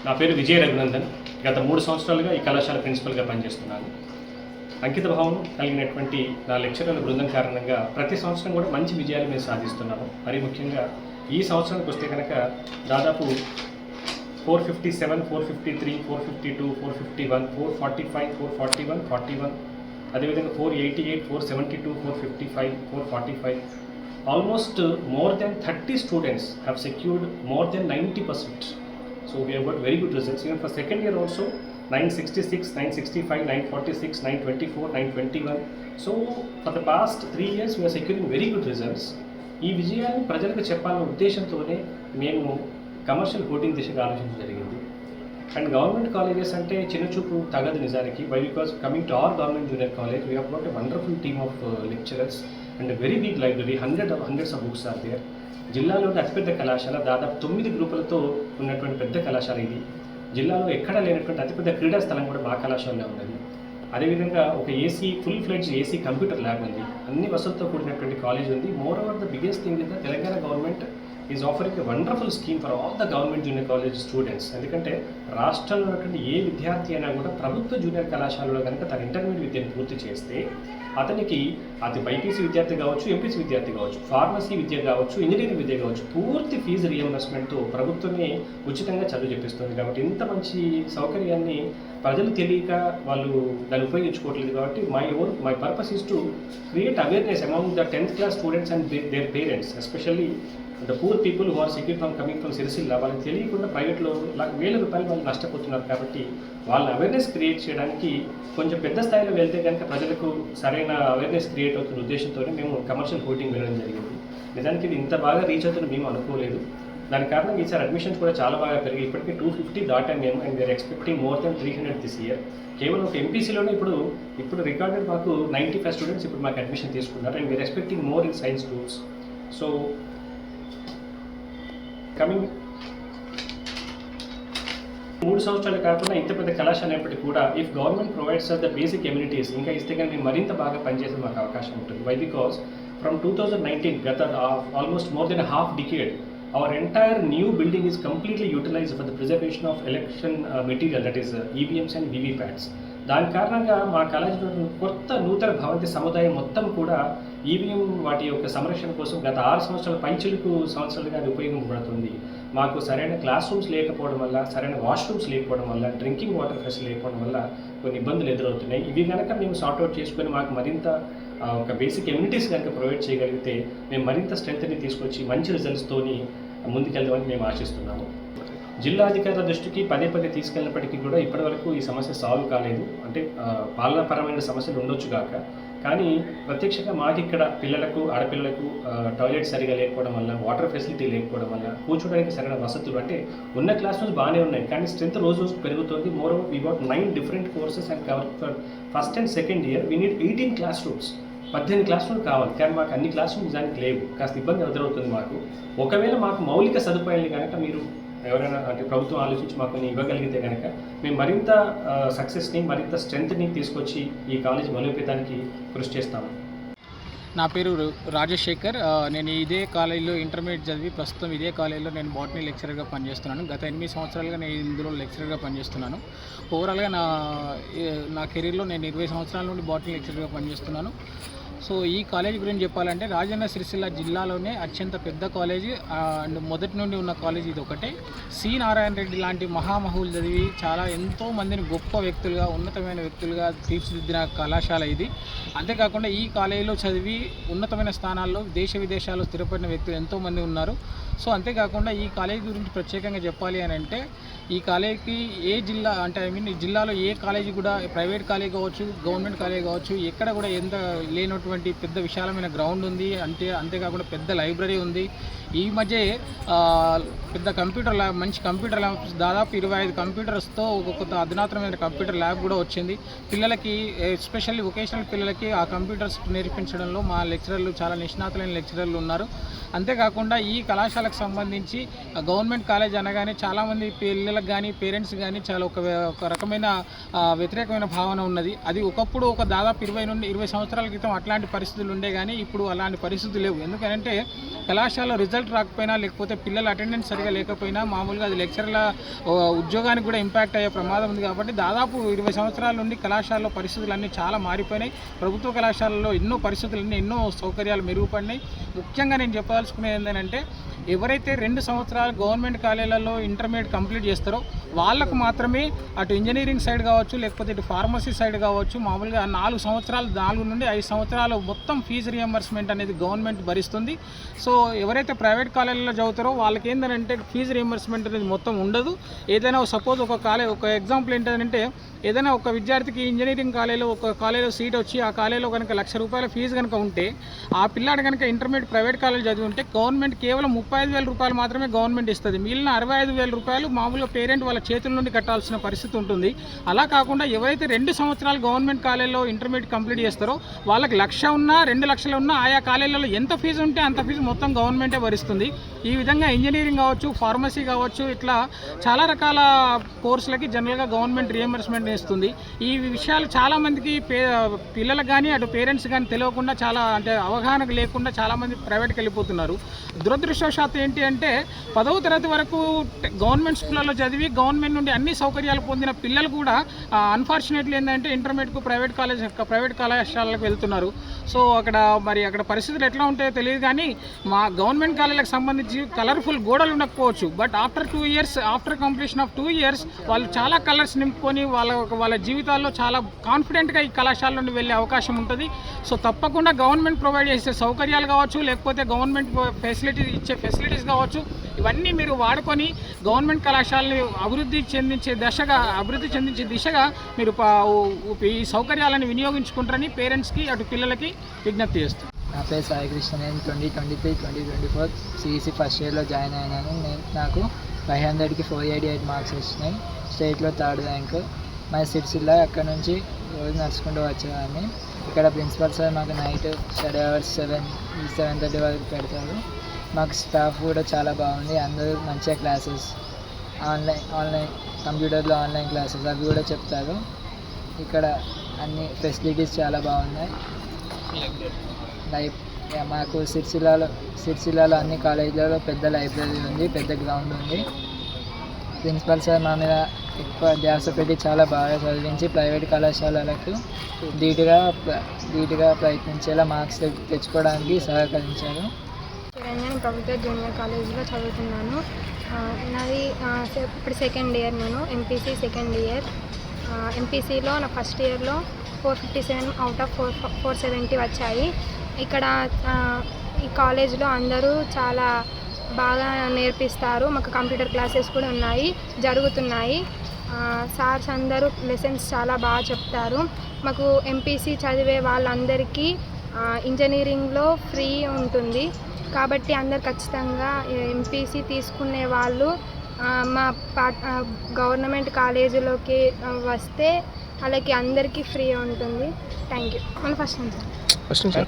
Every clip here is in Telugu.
నా పేరు విజయ రఘునందన్. గత 3 సంవత్సరాలుగా ఈ కళాశాల ప్రిన్సిపల్గా పనిచేస్తున్నాను. అంకిత భావం కలిగినటువంటి నా లెక్చరర్ల బృందం కారణంగా ప్రతి సంవత్సరం కూడా మంచి విజయాలు మేము సాధిస్తున్నాము. మరీ ముఖ్యంగా ఈ సంవత్సరానికి వస్తే కనుక దాదాపు 457, 453, 452, 451, 445, 441, 41, అదేవిధంగా 488, 472, 455, 445. Almost more than 30 students have secured more than 90%. So we have got very good results. Even for second year also, 966, 965, 946, 924, 921. So for the past 3 years we are securing very good results. ఈ విజయాన్ని ప్రజలకు చెప్పాలనే ఉద్దేశంతోనే మేము కమర్షియల్ హోర్డింగ్ దిశగా ఆలోచించడం జరిగింది. అండ్ గవర్నమెంట్ కాలేజెస్ అంటే చిన్న చూపు తగదు నిజానికి. Why because coming to our government junior college we have got a wonderful team of lecturers and very big library, hundreds of books are there. జిల్లాలోని అతిపెద్ద కళాశాల, దాదాపు 9 గ్రూపులతో ఉన్నటువంటి పెద్ద కళాశాల ఇది. జిల్లాలో ఎక్కడా లేనటువంటి అతిపెద్ద క్రీడా స్థలం కూడా మా కళాశాలలో ఉన్నది. అదేవిధంగా ఒక full fledged AC computer lab ఉంది. అన్ని వసతులతో కూడినటువంటి కాలేజ్ ఉంది. More over the biggest thing is the Telangana government is offering a wonderful scheme for all the government junior college students. ఎందుకంటే రాష్ట్రంలో ఉన్నటువంటి ఏ విద్యార్థి అయినా కూడా ప్రభుత్వ జూనియర్ కళాశాలలో కనుక తన ఇంటర్మీడియట్ విద్యను పూర్తి చేస్తే అతనికి అది బైపీసీ విద్యార్థి కావచ్చు, ఎంపీసీ విద్యార్థి కావచ్చు, ఫార్మసీ విద్య కావచ్చు, ఇంజనీరింగ్ విద్య కావచ్చు, పూర్తి ఫీజు రియంబర్స్మెంట్తో ప్రభుత్వమే ఉచితంగా చదువు చెప్పిస్తుంది. కాబట్టి ఇంత మంచి సౌకర్యాన్ని ప్రజలు తెలియక వాళ్ళు దాన్ని ఉపయోగించుకోవట్లేదు. కాబట్టి my purpose is to create awareness among the 10th class students and their parents, especially the poor people who are secure coming from Sircilla. వాళ్ళకి తెలియకుండా ప్రైవేట్లో ₹1,000 వాళ్ళు నష్టపోతున్నారు. కాబట్టి వాళ్ళ అవేర్నెస్ క్రియేట్ చేయడానికి కొంచెం పెద్ద స్థాయిలో వెళ్తే కనుక ప్రజలకు సరైన అవేర్నెస్ క్రియేట్ అవుతున్న ఉద్దేశంతోనే మేము కమర్షియల్ హోర్డింగ్ వెళ్ళడం జరిగింది. నిజానికి ఇది ఇంత బాగా రీచ్ అవుతుందని మేము అనుకోలేదు. దాని కారణంగా ఈసారి అడ్మిషన్స్ కూడా చాలా బాగా పెరిగాయి. ఇప్పటికే 250 దాటాం మేము. And we're expecting more than 300 this year. కేవలం ఒక ఎంపీసీలోనే ఇప్పుడు రికార్డెడ్ మాకు 95 స్టూడెంట్స్ ఇప్పుడు మాకు అడ్మిషన్ తీసుకున్నారు. And we're expecting more in science groups. So coming 3 సంవత్సరాలు కాకుండా ఇంత పెద్ద కళాశాల అయినప్పటికీ కూడా if government provides the basic amenities ఇంకా ఇస్తే కానీ మేము మరింత బాగా పనిచేసే మాకు అవకాశం ఉంటుంది. వై బికాస్ ఫ్రమ్ 2019 గత almost more than half decade our entire new building is completely utilized for the preservation of election material, that is EVMs and VVPATs. దాని కారణంగా మా కాలేజీలో కొత్త నూతన భవంతి సముదాయం మొత్తం కూడా ఈవీఎం వాటి యొక్క సంరక్షణ కోసం గత 6 సంవత్సరాల పైచిలుకు సంవత్సరాలుగా అది ఉపయోగపడుతుంది. మాకు సరైన క్లాస్ రూమ్స్ లేకపోవడం వల్ల, సరైన వాష్రూమ్స్ లేకపోవడం వల్ల, డ్రింకింగ్ వాటర్ ఫెసిలిటీ లేకపోవడం వల్ల కొన్ని ఇబ్బందులు ఎదురవుతున్నాయి. ఇవి కనుక మేము సార్ట్అవుట్ చేసుకొని మాకు మరింత ఒక బేసిక్ ఎమ్యూనిటీస్ కనుక ప్రొవైడ్ చేయగలిగితే మేము మరింత స్ట్రెంత్ని తీసుకొచ్చి మంచి రిజల్ట్స్తోని ముందుకెళ్దామని మేము ఆశిస్తున్నాము. జిల్లా అధికారుల దృష్టికి పదే తీసుకెళ్ళినప్పటికీ కూడా ఇప్పటివరకు ఈ సమస్య సాల్వ్ కాలేదు. అంటే పాలనాపరమైన సమస్యలు ఉండొచ్చు కాక, కానీ ప్రత్యక్షంగా మాకు ఇక్కడ పిల్లలకు, ఆడపిల్లలకు టాయిలెట్ సరిగా లేకపోవడం వల్ల, వాటర్ ఫెసిలిటీ లేకపోవడం వల్ల, కూర్చోడానికి సరైన వసతులు అంటే ఉన్న క్లాస్ రూమ్స్ బాగానే ఉన్నాయి కానీ స్ట్రెంత్ రోజు పెరుగుతుంది. More over we got 9 different courses and cover for first and second year we need 18 class rooms. 18 class room కావాలి కానీ మాకు అన్ని క్లాస్ రూమ్ నిజానికి లేవు. కాస్త ఇబ్బంది ఎదురవుతుంది మాకు. ఒకవేళ మాకు మౌలిక సదుపాయాలు కనుక మీరు ఎవరైనా అంటే ప్రభుత్వం ఆలోచించి మాకు ఇవ్వగలిగితే కనుక మేము మరింత సక్సెస్ని, మరింత స్ట్రెంత్ని తీసుకొచ్చి ఈ కాలేజ్ బలోపేతానికి కృషి చేస్తాము. నా పేరు రాజశేఖర్. నేను ఇదే కాలేజీలో ఇంటర్మీడియట్ చదివి ప్రస్తుతం ఇదే కాలేజీలో నేను బాటనీ లెక్చరర్గా పనిచేస్తున్నాను. గత 8 సంవత్సరాలుగా నేను ఇందులో లెక్చరర్గా పనిచేస్తున్నాను. ఓవరాల్గా నా కెరీర్లో నేను 20 సంవత్సరాల నుండి బాటనీ లెక్చరర్గా పనిచేస్తున్నాను. సో ఈ కాలేజీ గురించి చెప్పాలంటే రాజన్న సిరిసిల్ల జిల్లాలోనే అత్యంత పెద్ద కాలేజీ అండ్ మొదటి నుండి ఉన్న కాలేజీ ఇది ఒకటే. సి నారాయణ రెడ్డి లాంటి మహామహులు చదివి చాలా ఎంతో మందిని గొప్ప వ్యక్తులుగా, ఉన్నతమైన వ్యక్తులుగా తీర్చిదిద్దిన కళాశాల ఇది. అంతేకాకుండా ఈ కాలేజీలో చదివి ఉన్నతమైన స్థానాల్లో దేశ విదేశాల్లో స్థిరపడిన వ్యక్తులు ఎంతోమంది ఉన్నారు. సో అంతేకాకుండా ఈ కాలేజీ గురించి ప్రత్యేకంగా చెప్పాలి అని అంటే ఈ కాలేజీకి ఏ జిల్లా అంటే ఈ జిల్లాలో ఏ కాలేజీ కూడా ప్రైవేట్ కాలేజీ కావచ్చు, గవర్నమెంట్ కాలేజీ కావచ్చు, ఎక్కడ కూడా ఎంత లేనటువంటి పెద్ద విశాలమైన గ్రౌండ్ ఉంది. అంతేకాకుండా పెద్ద లైబ్రరీ ఉంది. ఈ మధ్య పెద్ద కంప్యూటర్ ల్యాబ్, మంచి కంప్యూటర్ ల్యాబ్, దాదాపు 25 కంప్యూటర్స్తో ఒక కొత్త అధునాతనమైన కంప్యూటర్ ల్యాబ్ కూడా వచ్చింది. పిల్లలకి, ఎస్పెషల్లీ వొకేషనల్ పిల్లలకి ఆ కంప్యూటర్స్ నేర్పించడంలో మా లెక్చరర్లు చాలా నిష్ణాతులైన లెక్చరర్లు ఉన్నారు. అంతేకాకుండా ఈ కళాశాలకు సంబంధించి గవర్నమెంట్ కాలేజ్ అనగానే చాలామంది పిల్లలకు కానీ పేరెంట్స్ కానీ చాలా ఒక రకమైన వ్యతిరేకమైన భావన ఉన్నది. అది ఒకప్పుడు ఒక దాదాపు 20 నుండి 20 సంవత్సరాల క్రితం అట్లాంటి పరిస్థితులు ఉండే కానీ ఇప్పుడు అలాంటి పరిస్థితులు లేవు. ఎందుకంటే కళాశాల రిజల్ట్ రిజల్ట్ రాకపోయినా లేకపోతే పిల్లల అటెండెన్స్ సరిగా లేకపోయినా మామూలుగా అది లెక్చరర్ల ఉద్యోగానికి కూడా ఇంపాక్ట్ అయ్యే ప్రమాదం ఉంది. కాబట్టి దాదాపు 20 సంవత్సరాల నుండి కళాశాలలో పరిస్థితులన్నీ చాలా మారిపోయినాయి. ప్రభుత్వ కళాశాలలో ఎన్నో సౌకర్యాలు మెరుగుపడినాయి. ముఖ్యంగా నేను చెప్పదలుచుకునేది ఏంటంటే ఎవరైతే 2 సంవత్సరాలు గవర్నమెంట్ కాలేజీలలో ఇంటర్మీడియట్ కంప్లీట్ చేస్తారో వాళ్ళకు మాత్రమే అటు ఇంజనీరింగ్ సైడ్ కావచ్చు లేకపోతే ఇటు ఫార్మసీ సైడ్ కావచ్చు మామూలుగా 4 నుండి 5 సంవత్సరాలు మొత్తం ఫీజు రియంబర్స్మెంట్ అనేది గవర్నమెంట్ భరిస్తుంది. సో ఎవరైతే ప్రైవేట్ కాలేజీలో చదువుతారో వాళ్ళకి ఏంటంటే ఫీజు రియంబర్స్మెంట్ అనేది మొత్తం ఉండదు. ఏదైనా సపోజ్ ఒక ఎగ్జాంపుల్ ఏంటంటే ఏదైనా ఒక విద్యార్థికి ఇంజనీరింగ్ కాలేజీలో సీట్ వచ్చి ఆ కాలేజీలో కనుక ₹1,00,000 ఫీజు కనుక ఉంటే ఆ పిల్లాడు కనుక ఇంటర్మీడియట్ ప్రైవేట్ కాలేజ్ చదివి ఉంటే గవర్నమెంట్ కేవలం ₹35,000 మాత్రమే గవర్నమెంట్ ఇస్తుంది. మిగిలిన ₹65,000 మామూలుగా పేరెంట్ వాళ్ళ చేతుల నుండి కట్టాల్సిన పరిస్థితి ఉంటుంది. అలా కాకుండా ఎవరైతే 2 సంవత్సరాలు గవర్నమెంట్ కాలేజీలో ఇంటర్మీడియట్ కంప్లీట్ చేస్తారో వాళ్ళకి 1,00,000 ఉన్నా 2,00,000 ఉన్నా ఆయా కాలేజీలలో ఎంత ఫీజు ఉంటే అంత ఫీజు మొత్తం గవర్నమెంటే భరిస్తుంది. ఈ విధంగా ఇంజనీరింగ్ కావచ్చు ఫార్మసీ కావచ్చు ఇట్లా చాలా రకాల కోర్సులకి జనరల్గా గవర్నమెంట్ రియంబర్స్మెంట్ ఇస్తుంది. ఈ విషయాలు చాలామందికి పిల్లలకు కానీ అటు పేరెంట్స్ కానీ తెలియకుండా చాలా అవగాహన లేకుండా చాలామంది ప్రైవేట్కి వెళ్ళిపోతున్నారు. దురదృష్టవశాత్తు ఏంటి అంటే 10వ తరగతి వరకు గవర్నమెంట్ స్కూళ్ళలో చదివి గవర్నమెంట్ నుండి అన్ని సౌకర్యాలు పొందిన పిల్లలు కూడా అన్ఫార్చునేట్లీ ఏంటంటే ఇంటర్మీడియట్కు ప్రైవేట్ కళాశాలకు వెళ్తున్నారు. సో అక్కడ పరిస్థితులు ఎట్లా ఉంటాయో తెలియదు. కానీ మా గవర్నమెంట్ కాలేజీలకు సంబంధించి కలర్ఫుల్ గోడలు ఉండకపోవచ్చు. But after completion of 2 years వాళ్ళు చాలా కలర్స్ నింపుకొని వాళ్ళ జీవితాల్లో చాలా కాన్ఫిడెంట్గా ఈ కళాశాల నుండి వెళ్ళే అవకాశం ఉంటుంది. సో తప్పకుండా గవర్నమెంట్ ప్రొవైడ్ చేసే సౌకర్యాలు కావచ్చు లేకపోతే గవర్నమెంట్ ఫెసిలిటీస్ కావచ్చు ఇవన్నీ మీరు వాడుకొని గవర్నమెంట్ కళాశాలని అభివృద్ధి చెందించే దిశగా మీరు ఈ సౌకర్యాలను వినియోగించుకుంటారని పేరెంట్స్కి అటు పిల్లలకి విజ్ఞప్తి చేస్తాను. నా పేరు సాయికృష్ణ. నేను 2023-2024 సిఈసి ఫస్ట్ ఇయర్లో జాయిన్ అయినాను. నాకు 500కి 488 మార్క్స్ వచ్చినాయి. స్టేట్లో 3rd ర్యాంక్. మా సిరిసిల్ల అక్కడ నుంచి రోజు నడుచుకుంటూ వచ్చేవాడిని. ఇక్కడ ప్రిన్సిపల్ సార్ మాకు నైట్ స్టడీ అవర్స్ 7-7:30 వరకు పెడతారు. మాకు స్టాఫ్ కూడా చాలా బాగుంది. అందరూ మంచిగా క్లాసెస్ ఆన్లైన్ కంప్యూటర్లో ఆన్లైన్ క్లాసెస్ అవి కూడా చెప్తారు. ఇక్కడ అన్ని ఫెసిలిటీస్ చాలా బాగున్నాయి. మాకు సిరిసిల్లలో అన్ని కాలేజీలలో పెద్ద లైబ్రరీ ఉంది, పెద్ద గ్రౌండ్ ఉంది. ప్రిన్సిపల్ సార్ మా మీద ఎక్కువ ధ్యాస పెట్టి చాలా బాగా చదివించి ప్రైవేట్ కళాశాలలకు ధీటుగా ప్రయత్నించేలా మార్క్స్ తెచ్చుకోవడానికి సహకరించారు. నేను ప్రభుత్వ జూనియర్ కాలేజీలో చదువుతున్నాను. నాది ఇప్పుడు 2nd ఇయర్. నేను ఎంపీసీ 2nd ఇయర్. ఎంపీసీలో నా ఫస్ట్ ఇయర్లో 457 అవుట్ ఆఫ్ 470 వచ్చాయి. ఇక్కడ ఈ కాలేజ్లో అందరూ చాలా బాగా నేర్పిస్తారు. మాకు కంప్యూటర్ క్లాసెస్ కూడా జరుగుతున్నాయి. సార్స్ అందరూ లెసన్స్ చాలా బాగా చెప్తారు. మాకు ఎంపీసీ చదివే వాళ్ళందరికీ ఇంజనీరింగ్లో ఫ్రీ ఉంటుంది. కాబట్టి అందరు ఖచ్చితంగా ఎంపీసీ తీసుకునే వాళ్ళు మా గవర్నమెంట్ కాలేజీలోకి వస్తే వాళ్ళకి అందరికీ ఫ్రీ ఉంటుంది. Thank you. మన ఫస్ట్ నుంచి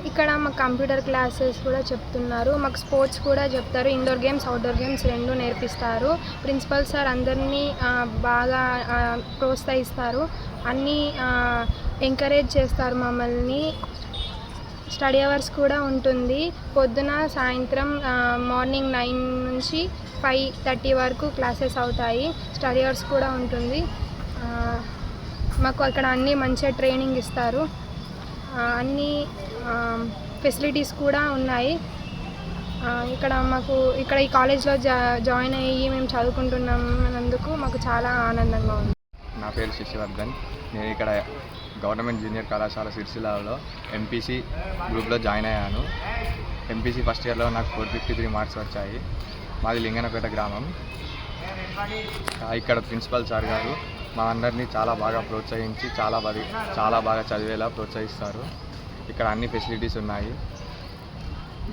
ఇక్కడ మాకు కంప్యూటర్ క్లాసెస్ కూడా చెప్తున్నారు. మాకు స్పోర్ట్స్ కూడా చెప్తారు. ఇండోర్ గేమ్స్ అవుట్డోర్ గేమ్స్ 2 నేర్పిస్తారు. ప్రిన్సిపల్ సార్ అందరినీ బాగా ప్రోత్సహిస్తారు. అన్నీ ఎంకరేజ్ చేస్తారు మమ్మల్ని. స్టడీ అవర్స్ కూడా ఉంటుంది. పొద్దున సాయంత్రం మార్నింగ్ 9 నుంచి 5:30 వరకు క్లాసెస్ అవుతాయి. స్టడీ అవర్స్ కూడా ఉంటుంది. మాకు అక్కడ అన్నీ మంచిగా ట్రైనింగ్ ఇస్తారు. అన్నీ ఫెసిలిటీస్ కూడా ఉన్నాయి. ఇక్కడ ఈ కాలేజ్లో జాయిన్ అయ్యి మేము చదువుకుంటున్నందుకు మాకు చాలా ఆనందంగా ఉంది. నా పేరు శశివర్ధన్. నేను ఇక్కడ గవర్నమెంట్ జూనియర్ కళాశాల సిరిసిల్లలో ఎంపీసీ గ్రూప్లో జాయిన్ అయ్యాను. ఎంపీసీ ఫస్ట్ ఇయర్లో నాకు 453 మార్క్స్ వచ్చాయి. మాది లింగనపేట గ్రామం. ఇక్కడ ప్రిన్సిపల్ సార్ గారు మా అందరినీ చాలా బాగా ప్రోత్సహించి చాలా బాగా చదివేలా ప్రోత్సహిస్తారు. ఇక్కడ అన్ని ఫెసిలిటీస్ ఉన్నాయి.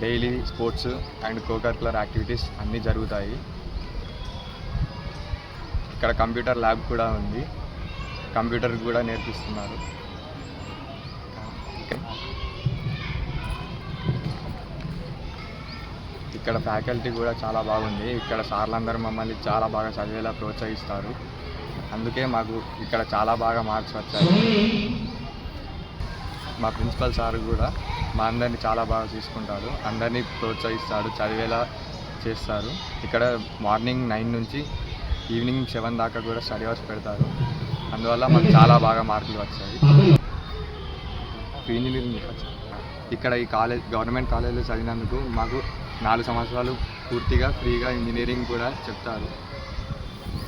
Daily sports and co-curricular activities అన్నీ జరుగుతాయి. ఇక్కడ కంప్యూటర్ ల్యాబ్ కూడా ఉంది. కంప్యూటర్ కూడా నేర్పిస్తున్నారు. ఇక్కడ ఫ్యాకల్టీ కూడా చాలా బాగుంది. ఇక్కడ సార్లందరూ మమ్మల్ని చాలా బాగా చదివేలా ప్రోత్సహిస్తారు. అందుకే మాకు ఇక్కడ చాలా బాగా మార్క్స్ వచ్చాయి. మా ప్రిన్సిపల్ సార్ కూడా మా అందరినీ చాలా బాగా చూసుకుంటారు, అందరినీ ప్రోత్సహిస్తాడు, చదివేలా చేస్తారు. ఇక్కడ మార్నింగ్ 9 నుంచి ఈవినింగ్ 7 దాకా కూడా స్టడీ అవర్స్ పెడతారు. అందువల్ల మాకు చాలా బాగా మార్కులు వచ్చాయి. ఇంజనీరింగ్ ఇక్కడ ఈ గవర్నమెంట్ కాలేజీలో చదివినందుకు మాకు 4 సంవత్సరాలు పూర్తిగా ఫ్రీగా ఇంజనీరింగ్ కూడా చెప్తారు.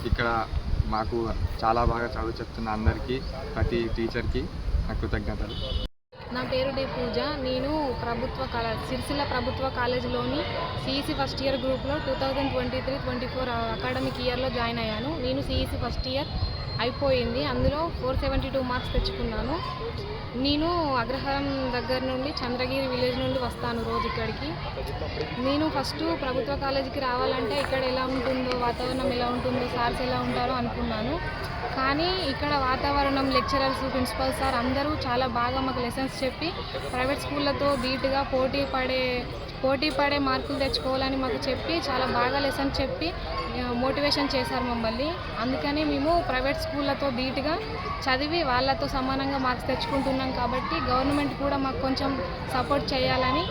ఇక్కడ మాకు చాలా బాగా చదువు చెప్తున్న అందరికీ, ప్రతి టీచర్కి నా కృతజ్ఞతలు. నా పేరు డి పూజ. నేను సిరిసిల్ల ప్రభుత్వ కాలేజీలోని సిఈసి ఫస్ట్ ఇయర్ గ్రూప్లో 2023-24 అకాడమిక్ ఇయర్లో జాయిన్ అయ్యాను. నేను సిఈసి ఫస్ట్ ఇయర్ అయిపోయింది, అందులో 472 మార్క్స్ తెచ్చుకున్నాను. నేను అగ్రహారం దగ్గర నుండి చంద్రగిరి విలేజ్ నుండి వస్తాను రోజు ఇక్కడికి. నేను ఫస్ట్ ప్రభుత్వ కాలేజీకి రావాలంటే ఇక్కడ ఎలా ఉంటుందో, వాతావరణం ఎలా ఉంటుందో, సార్స్ ఎలా ఉంటారో అనుకున్నాను. కానీ ఇక్కడ వాతావరణం, లెక్చరర్స్, ప్రిన్సిపల్ సార్ అందరూ చాలా బాగా మాకు లెసన్స్ చెప్పి ప్రైవేట్ స్కూళ్ళతో ధీటుగా పోటీ పడే మార్కులు తెచ్చుకోవాలని మాకు చెప్పి చాలా బాగా లెసన్స్ చెప్పి మోటివేషన్ చేశారు మమ్మల్ని. అందుకని మేము ప్రైవేట్ స్కూళ్ళతో ధీటుగా చదివి వాళ్ళతో సమానంగా మార్క్స్ తెచ్చుకుంటున్నాం. కాబట్టి గవర్నమెంట్ కూడా మాకు కొంచెం సపోర్ట్ చేయాలని,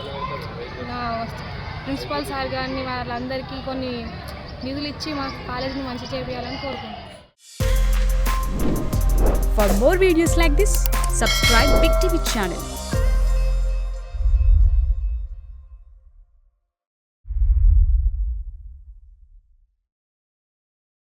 ప్రిన్సిపల్ సార్ గారిని వాళ్ళందరికీ కొన్ని నిధులు ఇచ్చి మా కాలేజీని మంచి చేయాలని కోరుకుంటున్నాం. For more videos like this, subscribe Big TV channel.